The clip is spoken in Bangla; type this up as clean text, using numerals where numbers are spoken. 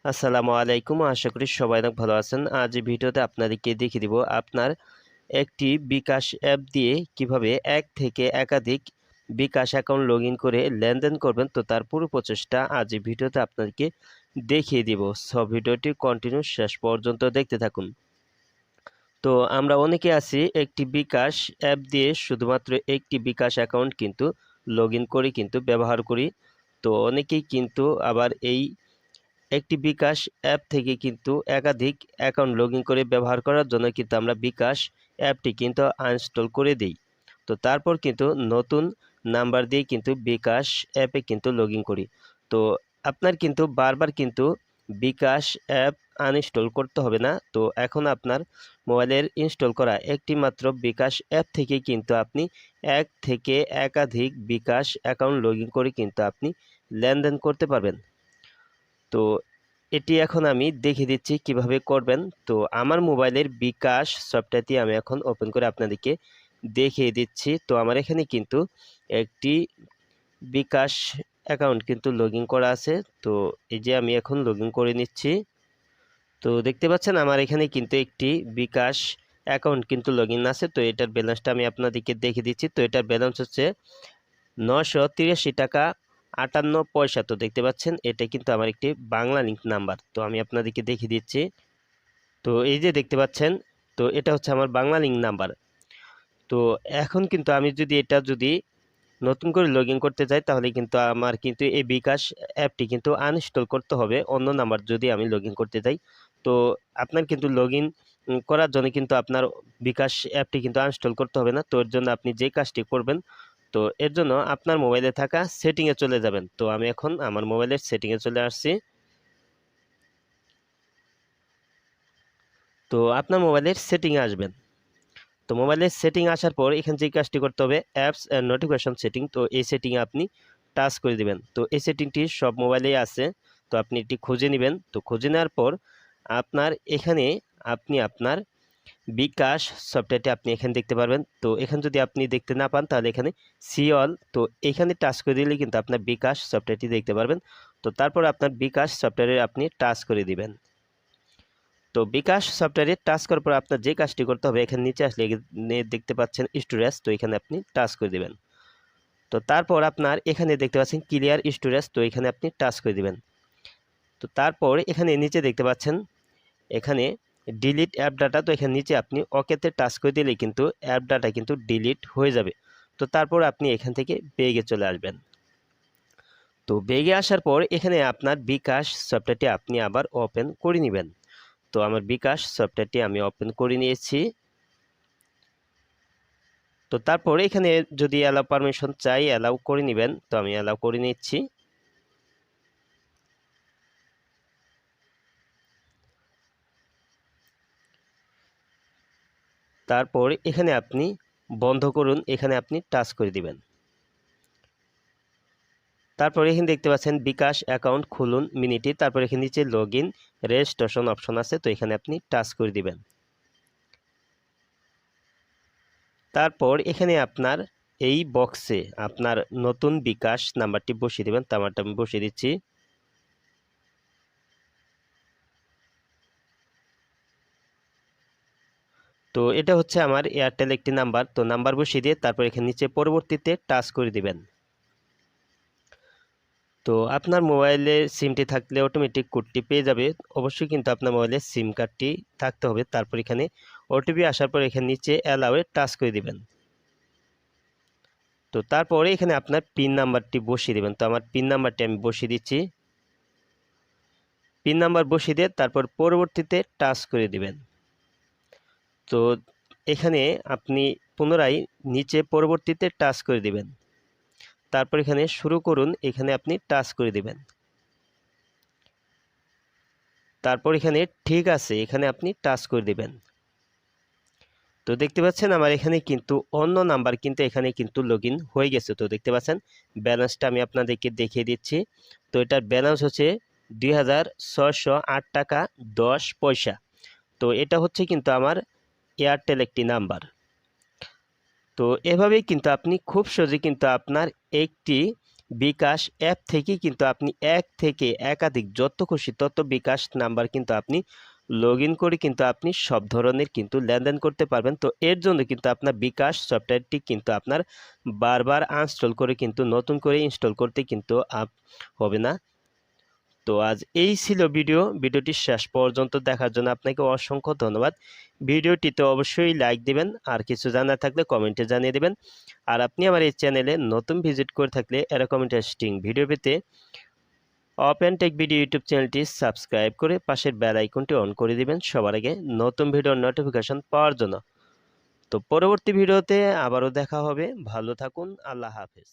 আসসালামু আলাইকুম। আশা করি সবাই অনেক ভালো আছেন। আজ এই ভিডিওতে আপনাদেরকে দেখিয়ে দিব আপনার একটি বিকাশ অ্যাপ দিয়ে কিভাবে এক থেকে একাধিক বিকাশ অ্যাকাউন্ট লগইন করে লেনদেন করবেন। তো তার পুরো প্রচেষ্টা আজ এই ভিডিওতে আপনাদেরকে দেখিয়ে দিব। সো ভিডিওটি কন্টিনিউ শেষ পর্যন্ত দেখতে থাকুন। তো আমরা অনেকে আছি একটি বিকাশ অ্যাপ দিয়ে শুধুমাত্র একটি বিকাশ অ্যাকাউন্ট কিন্তু লগইন করে কিন্তু ব্যবহার করি। তো অনেকেই কিন্তু আবার এই একটি বিকাশ অ্যাপ থেকে কিন্তু একাধিক অ্যাকাউন্ট লগইন করে ব্যবহার করার জন্য কিন্তু আমরা বিকাশ অ্যাপটি কিন্তু আনইনস্টল করে দিই। তো তারপর কিন্তু নতুন নাম্বার দিয়ে কিন্তু বিকাশ অ্যাপে কিন্তু লগইন করি। তো আপনার কিন্তু বারবার কিন্তু বিকাশ অ্যাপ আনইনস্টল করতে হবে না। তো এখন আপনার মোবাইলের ইনস্টল করা একটি মাত্র বিকাশ অ্যাপ থেকে কিন্তু আপনি এক থেকে একাধিক বিকাশ অ্যাকাউন্ট লগইন করে কিন্তু আপনি লেনদেন করতে পারবেন। তো এটি এখন আমি দেখিয়ে দিচ্ছি কিভাবে করবেন। তো আমার মোবাইলের বিকাশ সফটওয়্যারটি আমি এখন ওপেন করে আপনাদেরকে দেখিয়ে দিচ্ছি। তো আমার এখানে কিন্তু একটি বিকাশ অ্যাকাউন্ট কিন্তু লগইন করা আছে। তো এই যে আমি এখন লগইন করে নিচ্ছি। তো দেখতে পাচ্ছেন আমার এখানে কিন্তু একটি বিকাশ অ্যাকাউন্ট কিন্তু লগইন আছে। তো এটার ব্যালেন্সটা আমি আপনাদেরকে দেখিয়ে দিচ্ছি। তো এটার ব্যালেন্স হচ্ছে 983 টাকা 58 পয়সা। তো দেখতে পাচ্ছেন এটা কিন্তু আমার একটি বাংলা লিঙ্ক নাম্বার। তো আমি আপনাদেরকে দেখিয়ে দিচ্ছি। তো এই যে দেখতে পাচ্ছেন, তো এটা হচ্ছে আমার বাংলা লিঙ্ক নাম্বার। তো এখন কিন্তু আমি যদি নতুন করে লগইন করতে চাই তাহলে কিন্তু আমার কিন্তু এই বিকাশ অ্যাপটি কিন্তু আনইনস্টল করতে হবে অন্য নাম্বার যদি আমি লগইন করতে চাই। তো আপনার কিন্তু লগইন করার জন্য কিন্তু আপনার বিকাশ অ্যাপটি কিন্তু আনইনস্টল করতে হবে না। তো এর জন্য আপনি যে কাজটি করবেন, তো এর জন্য আপনার মোবাইলে থাকা সেটিংয়ে চলে যাবেন। তো আমি এখন আমার মোবাইলের সেটিংয়ে চলে আসছি। তো আপনার মোবাইলের সেটিংয়ে আসবেন। তো মোবাইলের সেটিং আসার পর এখানে যে কাজটি করতে হবে অ্যাপস অ্যান্ড নোটিফিকেশন সেটিং। তো এই সেটিংয়ে আপনি টাচ করে দিবেন। তো এই সেটিংটি সব মোবাইলেই আছে। তো আপনি এটি খুঁজে নেবেন। তো খুঁজে নেওয়ার পর আপনার এখানে আপনি আপনার বিকাশ সফটওয়্যারটি আপনি এখানে দেখতে পারবেন। তো এখানে যদি আপনি দেখতে না পান তাহলে এখানে সি অল, তো এখানে টাচ করে দিলে কিন্তু আপনার বিকাশ সফটওয়্যারটি দেখতে পারবেন। তো তারপর আপনার বিকাশ সফটওয়্যারে আপনি টাচ করে দিবেন। তো বিকাশ সফটওয়্যারে টাচ করার পর আপনার যে কাজটি করতে হবে এখানে নিচে আসলে এখানে দেখতে পাচ্ছেন স্টোরেজ। তো এখানে আপনি টাচ করে দিবেন। তো তারপর আপনার এখানে দেখতে পাচ্ছেন ক্লিয়ার স্টোরেজ। তো এখানে আপনি টাচ করে দিবেন। তো তারপর এখানে নিচে দেখতে পাচ্ছেন এখানে ডিলিট অ্যাপ ডাটা। তো এখানে নিচে আপনি ওকেতে টাচ করে দিলেই কিন্তু অ্যাপ ডাটা কিন্তু ডিলিট হয়ে যাবে। তো তারপর আপনি এখান থেকে বেগে চলে আসবেন। তো বেগে আসার পর এখানে আপনার বিকাশ সফটওয়্যারটি আপনি আবার ওপেন করে নেবেন। তো আমার বিকাশ সফটওয়্যারটি আমি ওপেন করে নিয়েছি। তো তারপরে এখানে যদি অ্যালাউ পারমিশন চাই অ্যালাউ করে নেবেন। তো আমি অ্যালাউ করে নিচ্ছি। তারপর এখানে আপনি বন্ধ করুন, এখানে আপনি টাচ করে দিবেন। তারপর এখানে দেখতে পাচ্ছেন বিকাশ অ্যাকাউন্ট খুলুন মিনিটে। তারপর এখানে নিচে লগ ইন রেজিস্ট্রেশন অপশন আছে। তো এখানে আপনি টাচ করে দিবেন। তারপর এখানে আপনার এই বক্সে আপনার নতুন বিকাশ নাম্বারটি বসিয়ে দিবেন। তো আমারটা আমি বসিয়ে দিচ্ছি। তো এটা হচ্ছে আমার এয়ারটেল একটি নাম্বার। তো নাম্বার বসিয়ে দিয়ে তারপর এখানে নিচে পরবর্তীতে টাচ করে দিবেন। তো আপনার মোবাইলে সিমটি থাকলে অটোমেটিক কোডটি পেয়ে যাবে। অবশ্যই কিন্তু আপনার মোবাইলে সিম কার্ডটি থাকতে হবে। তারপর এখানে ওটিপি আসার পর এখানে নিচে অ্যালাউয়ে টাচ করে দিবেন। তো তারপরে এখানে আপনার পিন নাম্বারটি বসিয়ে দিবেন। তো আমার পিন নাম্বারটি আমি বসিয়ে দিচ্ছি। পিন নাম্বার বসিয়ে দিয়ে তারপর পরবর্তীতে টাচ করে দিবেন। তো এখানে আপনি পুনরায় নিচে পরবর্তীতে টাচ করে দিবেন। তারপর এখানে শুরু করুন, এখানে আপনি টাচ করে দিবেন। তারপর এখানে ঠিক আছে, এখানে আপনি টাচ করে দিবেন। তো দেখতে পাচ্ছেন আমার এখানে কিন্তু অন্য নাম্বার কিন্তু এখানে কিন্তু লগ ইন হয়ে গেছে। তো দেখতে পাচ্ছেন ব্যালেন্সটা আমি আপনাদেরকে দেখিয়ে দিচ্ছি। তো এটার ব্যালেন্স হচ্ছে 2608 টাকা 10 পয়সা। তো এটা হচ্ছে কিন্তু আমার এয়ারটেল একটি নাম্বার। তো এভাবেই কিন্তু আপনি খুব সহজে কিন্তু আপনার একটি বিকাশ অ্যাপ থেকেই কিন্তু আপনি এক থেকে একাধিক যত খুশি তত বিকাশ নাম্বার কিন্তু আপনি লগ ইন করে কিন্তু আপনি সব ধরনের কিন্তু লেনদেন করতে পারবেন। তো এর জন্য কিন্তু আপনার বিকাশ সফটওয়্যারটি কিন্তু আপনার বারবার আনইনস্টল করে কিন্তু নতুন করে ইনস্টল করতে কিন্তু হবে না। তো আজ এই ছিল ভিডিওটি শেষ পর্যন্ত দেখার জন্য আপনাকে অসংখ্য ধন্যবাদ। ভিডিওটিতে অবশ্যই লাইক দিবেন, আর কিছু জানার থাকলে কমেন্টে জানিয়ে দেবেন। আর আপনি আমার এই চ্যানেলে নতুন ভিজিট করে থাকলে এরকম ইন্টারেস্টিং ভিডিও পেতে ওপেন টেক ভিডিও ইউটিউব চ্যানেলটি সাবস্ক্রাইব করে পাশের বেল আইকনটি অন করে দিবেন সবার আগে নতুন ভিডিওর নোটিফিকেশন পাওয়ার জন্য। তো পরবর্তী ভিডিওতে আবারও দেখা হবে। ভালো থাকুন। আল্লাহ হাফেজ।